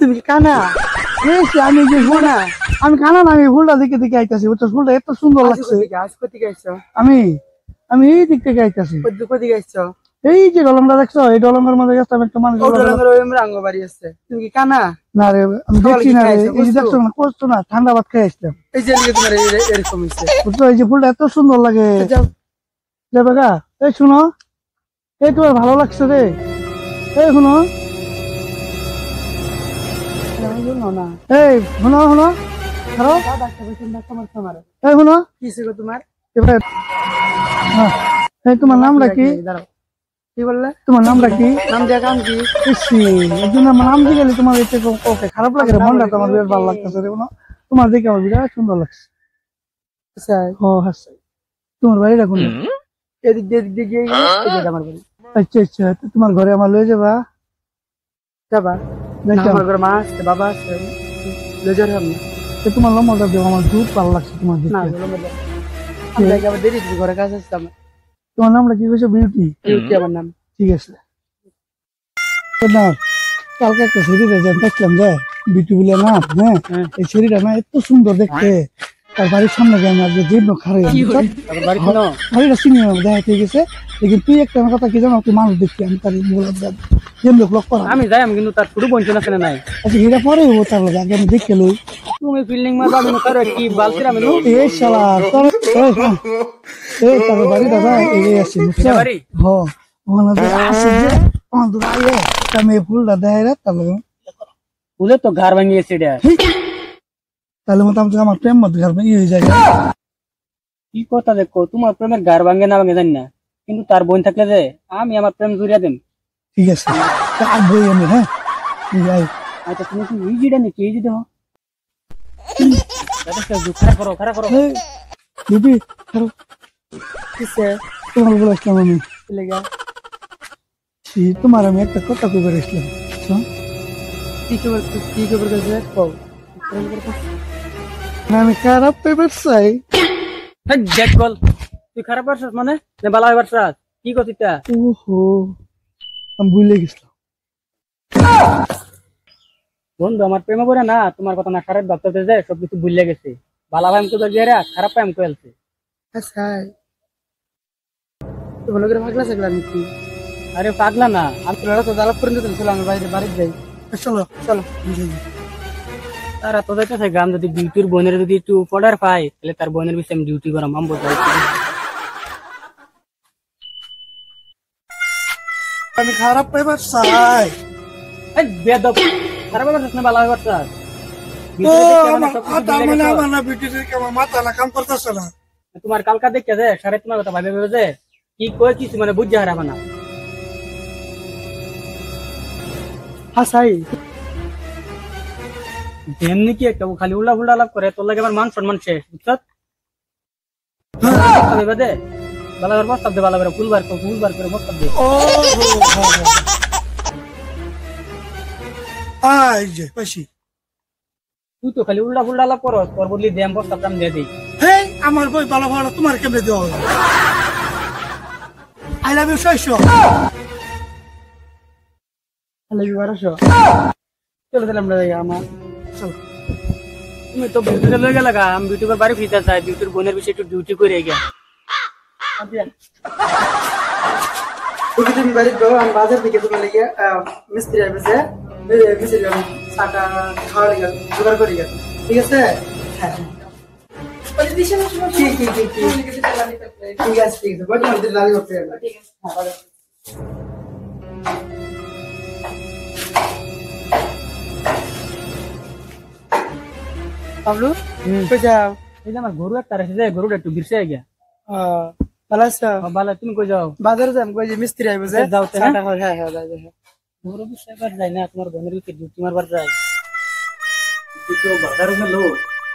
তুমি কানা আমি যে ফুলটা আমি কানা না আমি ফুলটা দেখে দেখে আইতাছি ফুলটা এত সুন্দর লাগছে আমি আমি এই দিক থেকে আইতাছি এই যে ডলংটা দেখছো এই ডলংের মধ্যে গেছিলাম একটা মানুষ তুমি কি কানা না রে আমি দেখছি না এই যে দেখছো না কষ্ট না ঠান্ডা ভাত খেয়ে আসলাম এই যে তোমার এরকম বুঝছো এই যে ফুলটা এত সুন্দর লাগে যাবে গা এই শুনো এই তোমার ভালো লাগছে রে এই শুনো এই শুনো শুনো এই শুনো তোমার এই তোমার নামটা কি কি বললে তোমার নামটা কি নাম দিয়া কাম কি নাম দিয়ে গেলে তোমার ওকে খারাপ লাগে মনটা তোমার বেশ ভালো লাগতেছে তোমার দেখে আমার বিরাট সুন্দর লাগছে তোমার বাড়িটা কোন এদিক দিয়ে আমার বাড়ি আচ্ছা আচ্ছা তোমার ঘরে আমার লয়ে যাবা যাবা মা আছে বাবা আছে লয়ে যাবে না তোমার লম্বাটা দেবো আমার খুব ভালো লাগছে তোমার দেরি ঘরে কাজ আসতাম তোমার নামটা কি কইছো বিউটি আমার নাম ঠিক আছে না কালকে একটা শরীরে দেখলাম যে বিউটি বলে নাম হ্যাঁ এই শরীরটা না এত সুন্দর দেখতে তার বাড়ির সামনে গিয়ে আমার জীর্ণ খারে বাড়িটা চিনি দেখা ঠিক আছে লেকিন তুই একটা কথা কি জানো তুই মানুষ দেখছি আমি তার লোক করা আমি যাই আমি কিন্তু তার ছোট বঞ্চনা কেন নাই আচ্ছা এটা পরে হবো তার লগে আগে আমি দেখে লই তুমি ফিল্ডিং মা যাবে না তার কি বালতির আমি এই শালা তোর এই তার বাড়ি দাদা এই আছে বাড়ি হ ওখানে আসে যে আমাদের আইয়ে আমি ফুলটা দেয় রে তার লগে ফুলে তো ঘর ভাঙিয়েছে এটা তাহলে মত আমার প্রেম মত ঘর ভাঙিয়ে হয়ে যায় কি কথা দেখো তোমার প্রেমের ঘর ভাঙে না ভাঙে জানি না কিন্তু তার বোন থাকলে যে আমি আমার প্রেম জুড়িয়ে দেব ঠিক আছে আর বই আমি হ্যাঁ আচ্ছা তুমি কি এই জিটা নাকি এই জিটা খারাপ করো দিদি খারাপ কিসে তোমার বলে আসলাম আমি তোমার আমি একটা কথা কইবার আসলাম কি খবর কাছে আমি খারাপ পেপার চাই বল তুই খারাপ পারছিস মানে ভালো হইবার চাস কি কথা ওহো আমি ভুলে গেছিলাম বন্ধু আমার প্রেমে পড়ে না তোমার কথা না খারাপ ভাবতে যায় সবকিছু ভুলে গেছে ভালো ভাই তো খারাপ পাই আমি কইলছি পাগলা থাকলাম কি আরে পাগলা না আমি তো জ্বালা পর্যন্ত ছিল আমি বাইরে বাড়ি যাই চলো চলো তারা তো যাইতেছে গ্রাম যদি বিউটির বোনের যদি একটু অর্ডার পাই তাহলে তার বোনের বিষয়ে আমি ডিউটি করাম আমি বোঝাই আমি খারাপ পাইবার চাই বেদব খারাপ পাইবার না ভালো হইবার চাই মাথা না কাম করতেছে না তোমার কালকা দেখে যে সারে তোমার কথা ভাবে যে কি কয় কিছু মানে বুঝতে হারাবা না হাসাই যেমনি কি একটা খালি উল্লা ফুল্লা লাভ করে তোর লাগে আমার মান সম্মান শেষ বুঝছ ভালো করে প্রস্তাব দে ভালো করে ফুলবার করে প্রস্তাব দে তুই তো খালি উল্লা ফুল্লা লাভ করো তোর বদলি দেম প্রস্তাব দাম দিয়ে দিই আমার বই ভালো ভালো তোমার কেমনে দেওয়া হবে I love you 600 I love you 1200 চলো তাহলে আমরা যাই আমার তুমি তো বিউটি লয়ে গেলা আমি বিউটির বাড়ি ফিরতে চাই বিউটির বোনের বিষয়ে একটু ডিউটি করে গিয়া তুমি বাড়ি যাও আমি বাজার থেকে তোমার লেগে মিস্ত্রি আসবে মিস্ত্রি চাটা খাওয়া লেগে জোগাড় করে গেছে ঠিক আছে হ্যাঁ ঠিক আছে বর্তমানে লালি করতে ঠিক আছে পাবলু কই যাও এই যে আমার গরু একটা আছে যে গরুটা একটু বিরসে গিয়া ভালো আছো ভালো তুমি কই যাও বাজারে যাম কই যে মিস্ত্রি আইবো যে যাও তে হ্যাঁ হ্যাঁ যাই যাই গরু বিরসে বার যাই না তোমার বোনের কি ডিউটি মারবার যাই তো বাজারে গেল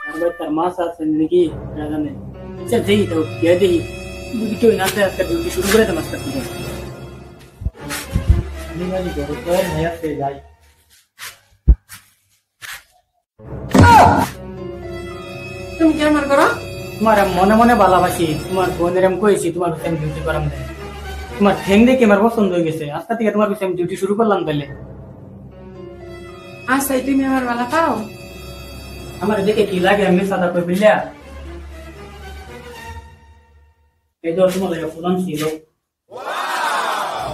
আর ভাই তার মাছ আছে নাকি জানে আচ্ছা দেই তো কে দেই বুঝি কেউ না আছে আজকে ডিউটি শুরু করে তোমার সাথে আমি মারি গরু তো নয়া সে যাই তুমি কি আমার করো তোমার মনে মনে ভালোবাসি তোমার বোনের আমি কইছি তোমার কাছে আমি ডিউটি করাম দেই তোমার ঠ্যাং দেখে আমার পছন্দ হয়ে গেছে আজকে থেকে তোমার কাছে আমি ডিউটি শুরু করলাম তাহলে আচ্ছা তুমি আমার ভালো পাও আমার দেখে কি লাগে আমি সাদা কই বিল্লা এই দশ মলে ফুলন ছিল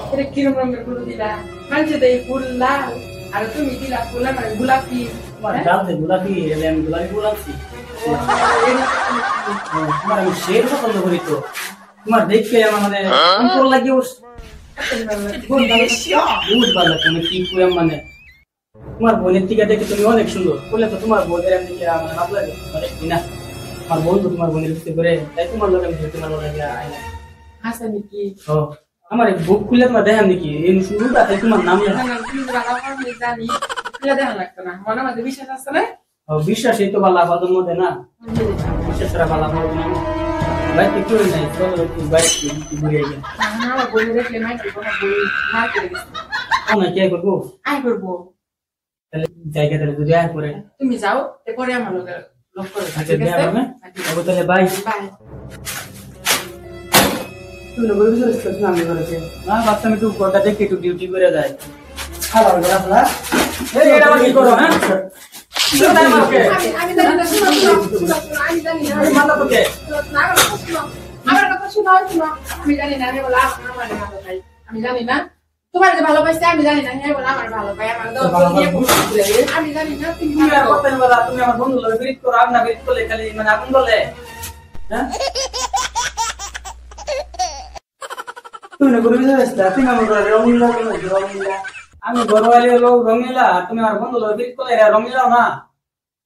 এটা কিরম রঙের ফুল দিলা মানুষে দেয় ফুল লাল আর তুমি দিলা ফুল মানে গোলাপি তোমার ডাল দে গোলাপি এলে আমি গোলাপি ফুল আনছি তোমার আমি শের পছন্দ করি তো তোমার দেখে আমার মানে ফুল লাগে বহুত ভালো লাগে তুমি কি কই মানে তোমার বোনের থেকে দেখে তুমি অনেক সুন্দর বলে তো তোমার বোনের এমনি কি আমার ভালো লাগে মানে না আমার বোন তো তোমার বোনের ভিতরে করে তাই তোমার লোক আমি তোমার লাগে আইনা আচ্ছা নাকি ও আমার বুক খুলে তোমার দেখাম নাকি এই শুরুটা তাই তোমার নাম লেখা না তুমি ভালো পাও আমি জানি খুলে দেখা লাগতো না মনে মধ্যে বিশ্বাস আছে না ও বিশ্বাস এই তো ভালো আপাতত মধ্যে না বিশ্বাস করা ভালো হবে না ভাই কি করে নাই তো একটু বাইক কি ঘুরে গেল আমার বলে দেখলে মাই কি কথা বলি মার করে দিছি না কি করবো আই করবো তাহলে জায়গা তাহলে বুঝে আয় করে তুমি যাও এরপরে আমার লোক করে আচ্ছা দেয়া হবে ও তাহলে বাই বাই তুমি বলে দিছো না আমি করেছি না বাচ্চা আমি একটু কোটা দেখে একটু ডিউটি করে যায় খাবার করে আপনারা এই এটা কি করো হ্যাঁ আমি জানি না শুনো আমি জানি না মাথা পকে আমার কথা শুনো আমি জানি না আমি বলা আমার ভালো ভাই আমি জানি না তোমার যে ভালোবাসতে আমি জানি না হে বলা আমার ভালো ভাই আমার দাও দিয়ে বুঝতে আমি জানি না তুমি আর কথা বলা তুমি আমার বন্ধু লগে বিরিট করো আপনা বিরিট করলে খালি মানে আগুন বলে হ্যাঁ তুমি না করে দিছো তুমি আমার রঙিলা রঙিলা আমি ঘরওয়ালি লোক রঙিলা তুমি আমার বন্ধু লগে বিরিট করলে রঙিলা না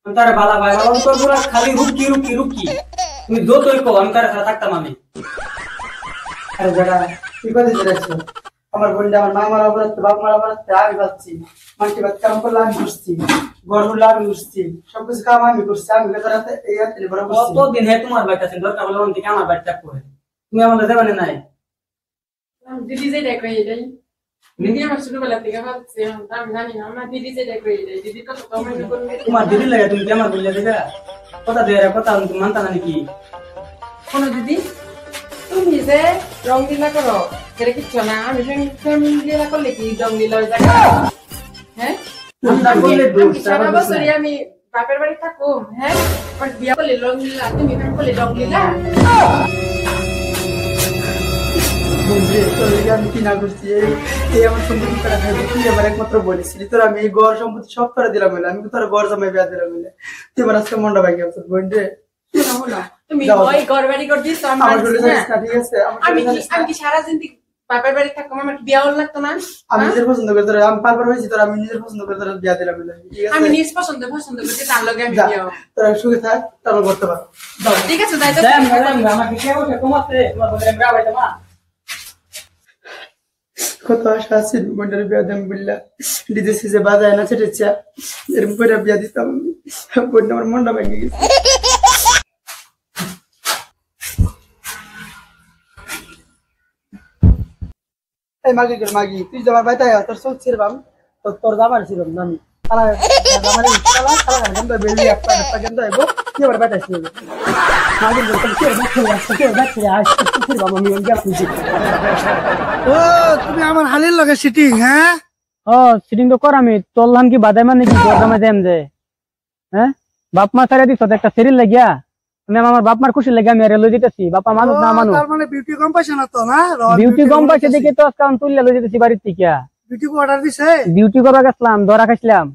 আমি তারে ভালো ভাই ভালো তো পুরো খালি রুকি রুকি রুকি তুমি যতই কো আমি তারে সাথে থাকতাম আমি আরে বেটা কি কথা দিছো আমার বোনটা আমার মা মারা অপরাধ বাপ মারা অপরাধ আমি পাচ্ছি মানটি বাদ কাম করলে আমি ঘুরছি ঘর হলে আমি ঘুরছি সবকিছু কাম আমি করছি আমি বেতারাতে এই হাতে বড় করছি কতদিন হে তোমার বাড়িতে আছেন দরকার হলে অন থেকে আমার বাড়িতে করে তুমি আমাদের দেবানে নাই দিদি যে দেখো এটাই দিদি আমার ছোটবেলা থেকে ভাবছে আমি জানি না আমার দিদি যে দেখো এটাই দিদি কত কমেন্ট করবে তোমার দিদি লাগে তুমি কি আমার বললে দেখা কথা দেয় কথা তুমি মানতা না নাকি কোন দিদি তুমি যে রং দিলা করো সেটা কিচ্ছু না আমি রং দিলা করলে কি রং দিলা ওই জায়গা হ্যাঁ সারা বছরই আমি বাপের বাড়ি থাকুম হ্যাঁ বাট বিয়া করলে রং দিলা তুমি কেন করলে রং দিলা আমি কি না করছি এই আমার সম্পত্তি তারা খাইবে তুই আমার একমাত্র বলেছিলি তোর আমি এই গড় সম্পত্তি সব করে দিলাম বলে আমি তোর গড় জমাই বিয়া দিলাম বলে তুই আমার আজকে মনটা ভাঙি আছে বোন রে তুমি ওই ঘর বাড়ি করে দিস ঠিক আছে আমি কি সারা জিন্দি বাপের বাড়ি থাকবো আমার বিয়া হল লাগতো না আমি নিজের পছন্দ করে তোর আমি পারবার হয়েছি তোর আমি নিজের পছন্দ করে তোর বিয়া দিলাম বলে আমি নিজ পছন্দ করতে তার লগে আমি বিয়া তোর সুখে থাক তারপর করতে পার ঠিক আছে তাই তো আমাকে কে বলছে তোমাতে তোমার বলে ব্রা ভাই তোমা কত আশা আছে বোনের বিয়া দেম বললা ডিজে সিজে বাজায় না ছেটেছে এরকম করে বিয়া দিতাম বোন আমার মনটা ভেঙে গেছে এই মাগি করে মাগি তুই যাবার বাইতে তোর চোখ ছিড়বাম তোর যাবার ছিল না আমি তারা আমার তারা তারা গন্ধ বেলি একটা একটা গন্ধ আইবো কি আবার বাইতে ছিল মাগি বলতে কি বাচ্চা আসছে ছিড়বাম আমি এমন গেছি ও তুমি আমার হালির লগে সিটিং হ্যাঁ ও সিটিং তো কর আমি চললাম কি বাদাই মানে কি গরমে দেম যে হ্যাঁ বাপ মা সারা দিছ একটা সিরিল লাগিয়া আমি আমার বাপ মার খুশি লাগে আমি আর লই দিতেছি বাপা মানুষ না মানুষ তার মানে বিউটি কম পাইছে না তো না বিউটি কম পাইছে দেখি তো আজকাল তুললে লই দিতেছি বাড়ির থেকে বিউটি কো অর্ডার দিছে ডিউটি করবা গেছলাম ধরা খাইছিলাম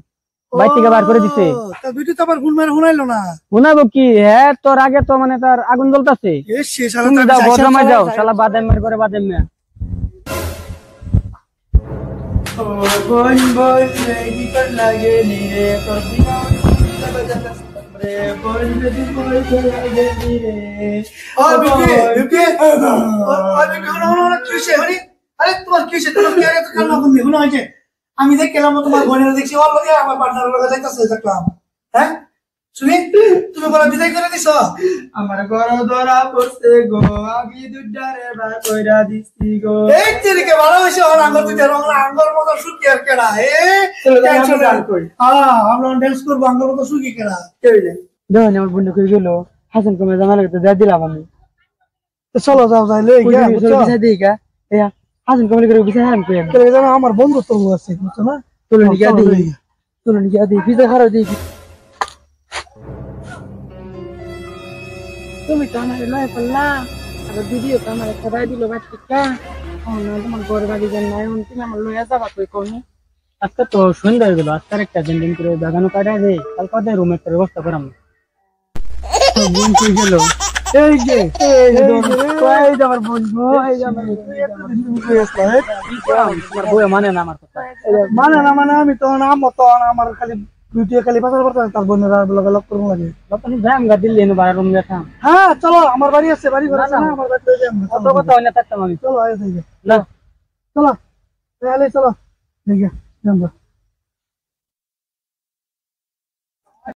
বাইর থেকে বার করে দিছে তো বিউটি তো আবার গুণ মেরে শুনাইলো না শুনাবো কি হ্যাঁ তোর আগে তো মানে তার আগুন জ্বলতাছে এ সে শালা তুমি যাও বদরামা যাও শালা বাদাম মার করে বাদাম না ও বোন বোন কি কর লাগে নি রে তোর দিনা রে বোন যদি বল লাগে নি রে ও বিউটি বিউটি ও বিউটি হলো কি হইছে হরি আরে তোমার কি হইছে তুমি কি আগে তো কান্না করবি হলো হইছে আমি দেখলাম তোমার বোনের দেখছি ওর লগে আমার পার্টনারের লগে যাইতাছে দেখলাম হ্যাঁ শুনি তুমি বলা বিদায় করে দিছো আমার ঘর ধরা পড়ছে গো আমি দুডারে বা কইরা দিছি গো এই তেরিকে ভালো হইছে ওর আঙ্গুর দিতে রংলা আঙ্গুর মতো শুকি আর কেডা টেনশন গান কই আমরা ডান্স করব আঙ্গুর মতো শুকি কেডা কই রে দেখো আমার বন্ধু কই গেল হাসান কমে জানা লাগতে যা দিলাম আমি তো চলো যাও যাই লই গিয়া বিছা দেই গা এ হাসান কমে করে বিছা হারাম কই আমি চলে জানো আমার বন্ধু তো আছে বুঝছো না চলো নিগা দেই চলুন গিয়া দিই ভিজা খারাপ দিই তুমি তো আমার লয় করলা আর দিদিও তো আমার সবাই দিল বাচ্চা না তোমার ঘর বাড়ি যান নাই তুমি আমার লইয়া যাবা কই কোনি আজকে তো সন্ধ্যা হয়ে গেল আজকে একটা দিন দিন করে বাগানো কাটাই দে কালকে রুমের ব্যবস্থা করাম বোন কই গেল এই যে আমার বন্ধু এই যে আমার তোমার বউ মানে না আমার কথা মানে না মানে আমি তো নাম মতো আমার খালি বিউটি খালি পাচার করতে তার বোনের লগ করবো লাগে বাপা নি যাম গা দিল্লি নো বাড়ি রুম গেছাম হ্যাঁ চলো আমার বাড়ি আছে বাড়ি ঘর আছে না আমার বাড়িতে যাই আমরা কত কথা হইনা থাকতাম আমি চলো আয় থেকে না চলো তাহলে চলো ঠিক আছে